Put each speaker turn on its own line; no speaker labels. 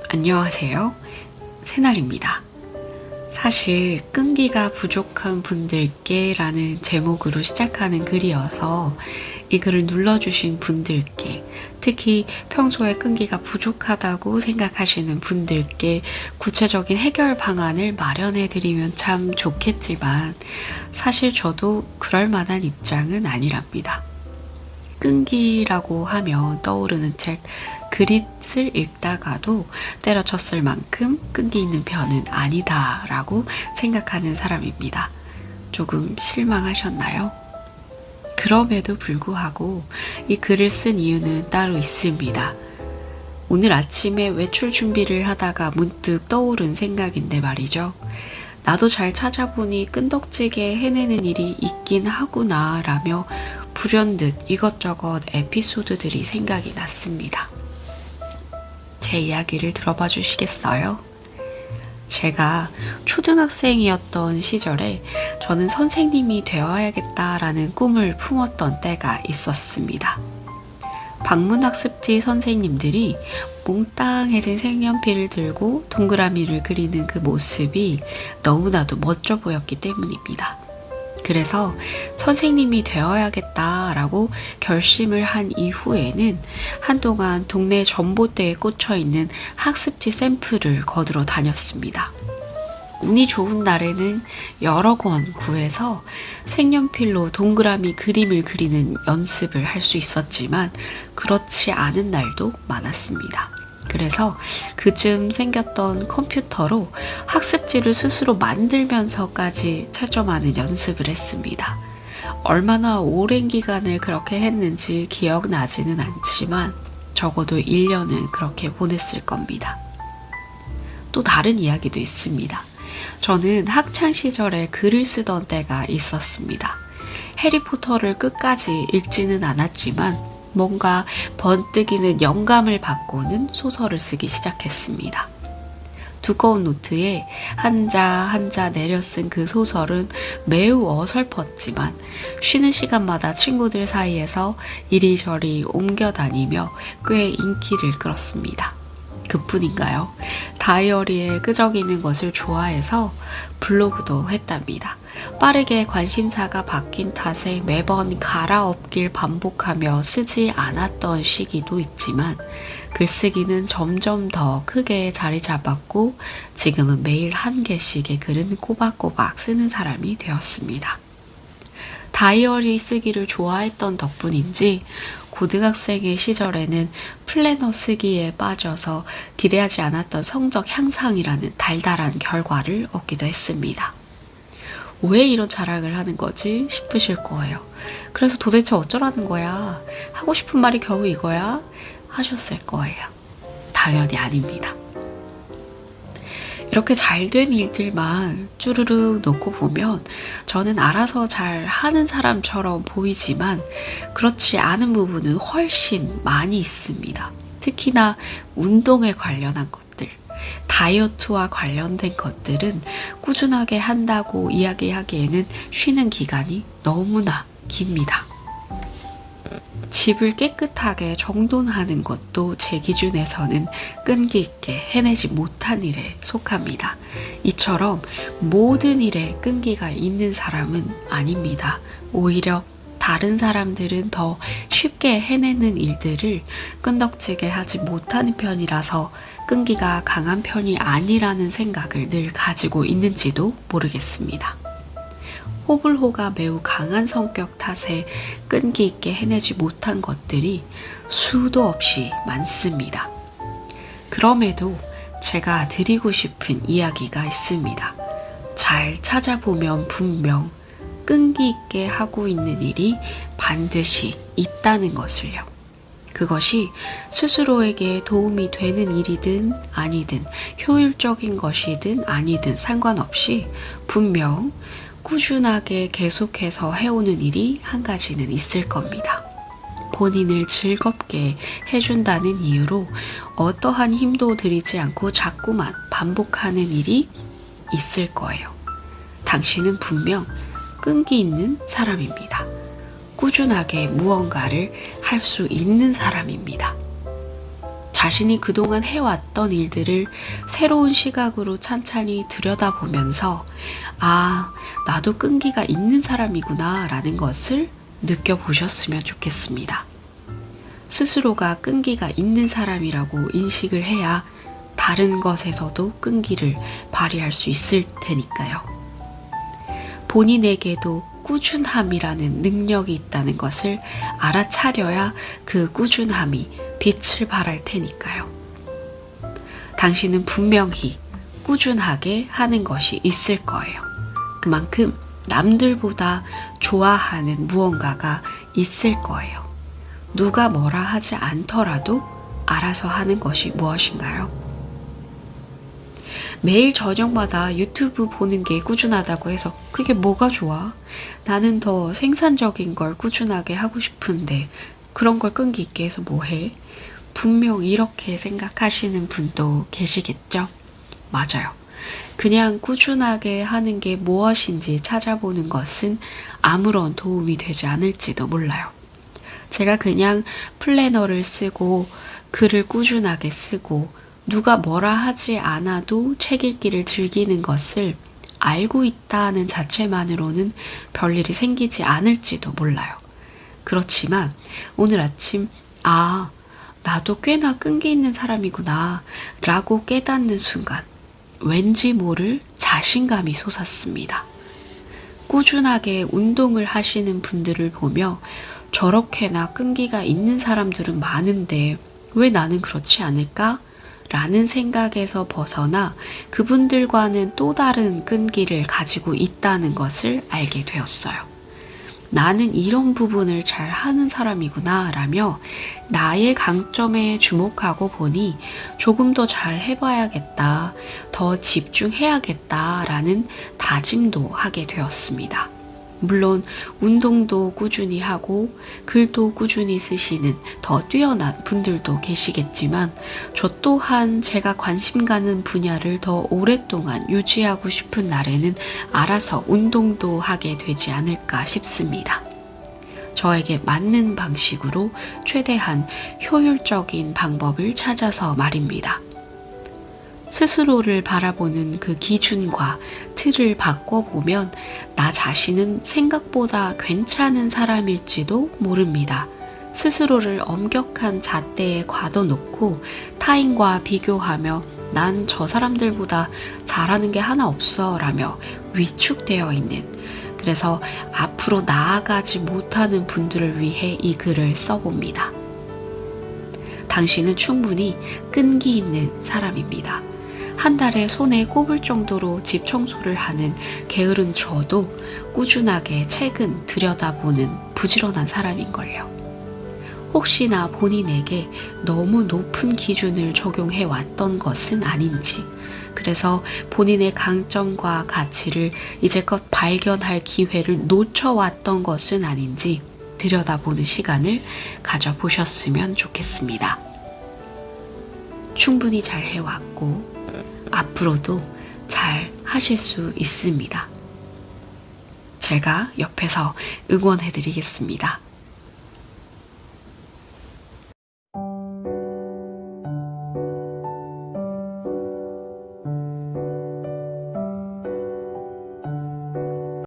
안녕하세요. 새날입니다. 사실 끈기가 부족한 분들께 라는 제목으로 시작하는 글이어서 이 글을 눌러주신 분들께, 특히 평소에 끈기가 부족하다고 생각하시는 분들께 구체적인 해결 방안을 마련해 드리면 참 좋겠지만 사실 저도 그럴 만한 입장은 아니랍니다. 끈기라고 하면 떠오르는 책 그릿을 읽다가도 때려쳤을 만큼 끈기 있는 편은 아니다라고 생각하는 사람입니다. 조금 실망하셨나요? 그럼에도 불구하고 이 글을 쓴 이유는 따로 있습니다. 오늘 아침에 외출 준비를 하다가 문득 떠오른 생각인데 말이죠. 나도 잘 찾아보니 끈덕지게 해내는 일이 있긴 하구나 라며 불현듯 이것저것 에피소드들이 생각이 났습니다. 제 이야기를 들어봐 주시겠어요? 제가 초등학생이었던 시절에 저는 선생님이 되어야겠다라는 꿈을 품었던 때가 있었습니다. 방문학습지 선생님들이 몽땅해진 색연필을 들고 동그라미를 그리는 그 모습이 너무나도 멋져 보였기 때문입니다. 그래서 선생님이 되어야겠다라고 결심을 한 이후에는 한동안 동네 전봇대에 꽂혀 있는 학습지 샘플을 거두러 다녔습니다. 운이 좋은 날에는 여러 권 구해서 색연필로 동그라미 그림을 그리는 연습을 할 수 있었지만 그렇지 않은 날도 많았습니다. 그래서 그쯤 생겼던 컴퓨터로 학습지를 스스로 만들면서까지 채점하는 연습을 했습니다. 얼마나 오랜 기간을 그렇게 했는지 기억나지는 않지만 적어도 1년은 그렇게 보냈을 겁니다. 또 다른 이야기도 있습니다. 저는 학창시절에 글을 쓰던 때가 있었습니다. 해리포터를 끝까지 읽지는 않았지만 뭔가 번뜩이는 영감을 받고는 소설을 쓰기 시작했습니다. 두꺼운 노트에 한자 한자 내려 쓴 그 소설은 매우 어설펐지만 쉬는 시간마다 친구들 사이에서 이리저리 옮겨 다니며 꽤 인기를 끌었습니다. 그뿐인가요? 다이어리에 끄적이는 것을 좋아해서 블로그도 했답니다. 빠르게 관심사가 바뀐 탓에 매번 갈아엎길 반복하며 쓰지 않았던 시기도 있지만 글쓰기는 점점 더 크게 자리 잡았고 지금은 매일 한 개씩의 글은 꼬박꼬박 쓰는 사람이 되었습니다. 다이어리 쓰기를 좋아했던 덕분인지 고등학생의 시절에는 플래너 쓰기에 빠져서 기대하지 않았던 성적 향상이라는 달달한 결과를 얻기도 했습니다. 왜 이런 자랑을 하는 거지 싶으실 거예요. 그래서 도대체 어쩌라는 거야? 하고 싶은 말이 겨우 이거야? 하셨을 거예요. 당연히 아닙니다. 이렇게 잘된 일들만 쭈르륵 놓고 보면 저는 알아서 잘 하는 사람처럼 보이지만 그렇지 않은 부분은 훨씬 많이 있습니다. 특히나 운동에 관련한 것들, 다이어트와 관련된 것들은 꾸준하게 한다고 이야기하기에는 쉬는 기간이 너무나 깁니다. 집을 깨끗하게 정돈하는 것도 제 기준에서는 끈기 있게 해내지 못한 일에 속합니다. 이처럼 모든 일에 끈기가 있는 사람은 아닙니다. 오히려 다른 사람들은 더 쉽게 해내는 일들을 끈덕지게 하지 못하는 편이라서 끈기가 강한 편이 아니라는 생각을 늘 가지고 있는지도 모르겠습니다. 호불호가 매우 강한 성격 탓에 끈기 있게 해내지 못한 것들이 수도 없이 많습니다. 그럼에도 제가 드리고 싶은 이야기가 있습니다. 잘 찾아보면 분명 끈기 있게 하고 있는 일이 반드시 있다는 것을요. 그것이 스스로에게 도움이 되는 일이든 아니든 효율적인 것이든 아니든 상관없이 분명 꾸준하게 계속해서 해오는 일이 한 가지는 있을 겁니다. 본인을 즐겁게 해준다는 이유로 어떠한 힘도 들이지 않고 자꾸만 반복하는 일이 있을 거예요. 당신은 분명 끈기 있는 사람입니다. 꾸준하게 무언가를 할 수 있는 사람입니다. 자신이 그동안 해왔던 일들을 새로운 시각으로 찬찬히 들여다보면서 아, 나도 끈기가 있는 사람이구나 라는 것을 느껴보셨으면 좋겠습니다. 스스로가 끈기가 있는 사람이라고 인식을 해야 다른 것에서도 끈기를 발휘할 수 있을 테니까요. 본인에게도 꾸준함이라는 능력이 있다는 것을 알아차려야 그 꾸준함이 빛을 발할 테니까요. 당신은 분명히 꾸준하게 하는 것이 있을 거예요. 그만큼 남들보다 좋아하는 무언가가 있을 거예요. 누가 뭐라 하지 않더라도 알아서 하는 것이 무엇인가요? 매일 저녁마다 유튜브 보는 게 꾸준하다고 해서 그게 뭐가 좋아? 나는 더 생산적인 걸 꾸준하게 하고 싶은데 그런 걸 끈기 있게 해서 뭐해? 분명 이렇게 생각하시는 분도 계시겠죠? 맞아요. 그냥 꾸준하게 하는 게 무엇인지 찾아보는 것은 아무런 도움이 되지 않을지도 몰라요. 제가 그냥 플래너를 쓰고 글을 꾸준하게 쓰고 누가 뭐라 하지 않아도 책 읽기를 즐기는 것을 알고 있다는 자체만으로는 별일이 생기지 않을지도 몰라요. 그렇지만 오늘 아침 아, 나도 꽤나 끈기 있는 사람이구나 라고 깨닫는 순간 왠지 모를 자신감이 솟았습니다. 꾸준하게 운동을 하시는 분들을 보며 저렇게나 끈기가 있는 사람들은 많은데 왜 나는 그렇지 않을까? 라는 생각에서 벗어나 그분들과는 또 다른 끈기를 가지고 있다는 것을 알게 되었어요. 나는 이런 부분을 잘 하는 사람이구나 라며 나의 강점에 주목하고 보니 조금 더 잘 해봐야겠다, 더 집중해야겠다 라는 다짐도 하게 되었습니다. 물론 운동도 꾸준히 하고 글도 꾸준히 쓰시는 더 뛰어난 분들도 계시겠지만 저 또한 제가 관심 가는 분야를 더 오랫동안 유지하고 싶은 날에는 알아서 운동도 하게 되지 않을까 싶습니다. 저에게 맞는 방식으로 최대한 효율적인 방법을 찾아서 말입니다. 스스로를 바라보는 그 기준과 틀을 바꿔보면 나 자신은 생각보다 괜찮은 사람일지도 모릅니다. 스스로를 엄격한 잣대에 가둬놓고 타인과 비교하며 난 저 사람들보다 잘하는 게 하나 없어 라며 위축되어 있는, 그래서 앞으로 나아가지 못하는 분들을 위해 이 글을 써봅니다. 당신은 충분히 끈기 있는 사람입니다. 한 달에 손에 꼽을 정도로 집 청소를 하는 게으른 저도 꾸준하게 책은 들여다보는 부지런한 사람인걸요. 혹시나 본인에게 너무 높은 기준을 적용해 왔던 것은 아닌지, 그래서 본인의 강점과 가치를 이제껏 발견할 기회를 놓쳐왔던 것은 아닌지 들여다보는 시간을 가져보셨으면 좋겠습니다. 충분히 잘 해왔고 앞으로도 잘 하실 수 있습니다. 제가 옆에서 응원해드리겠습니다.